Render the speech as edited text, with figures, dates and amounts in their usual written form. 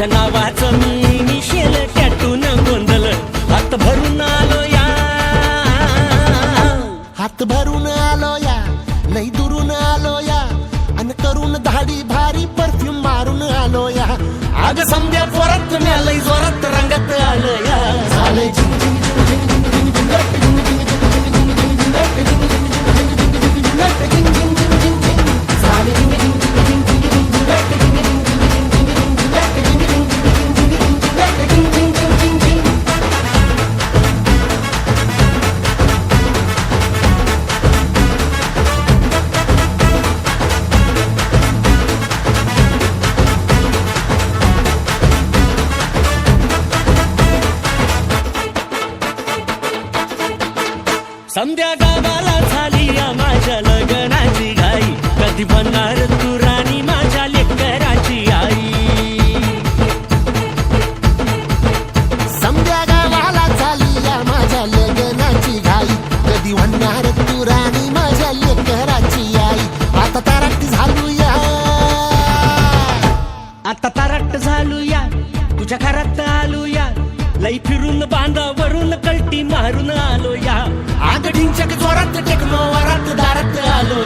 तुझ्या नावाचं मी मिशेल टॅटून गोंधळ हात भरून आलो या, हात भरून आलो या, लई दुरून आलो या, अन करून धाडी भारी परफ्यूम मारून आलो या. अग समद्या परत लई जोरात रंगात आलो या. झाले झिंग झिंग झिंग झिंग झिंग झिंग झिंग झिंग झिंग झिंग झिंग झिंग झिंग झिंग. झाले झिंग झिंग झिंग झिंग झिंग झिंग झिंग झिंग झिंग झिंग झिंग झिंग. समद्या गावाला झाली या माझ्या लग्नाची घाई, कधी बनणार तू राणी माझ्या लेकराची आई. समद्या गावाला झाली या माझ्या लग्नाची घाई, कधी म्हणणार तू राणी माझ्या लेकराची आई. आता ताराटी झालू या, आता तारट झालू या, तुझ्या घरात आलो या, लई फिरून बांधावरून कलटी मारून आलो या. आग ढिंचक जोरात टेक्नो वरात दारात आलो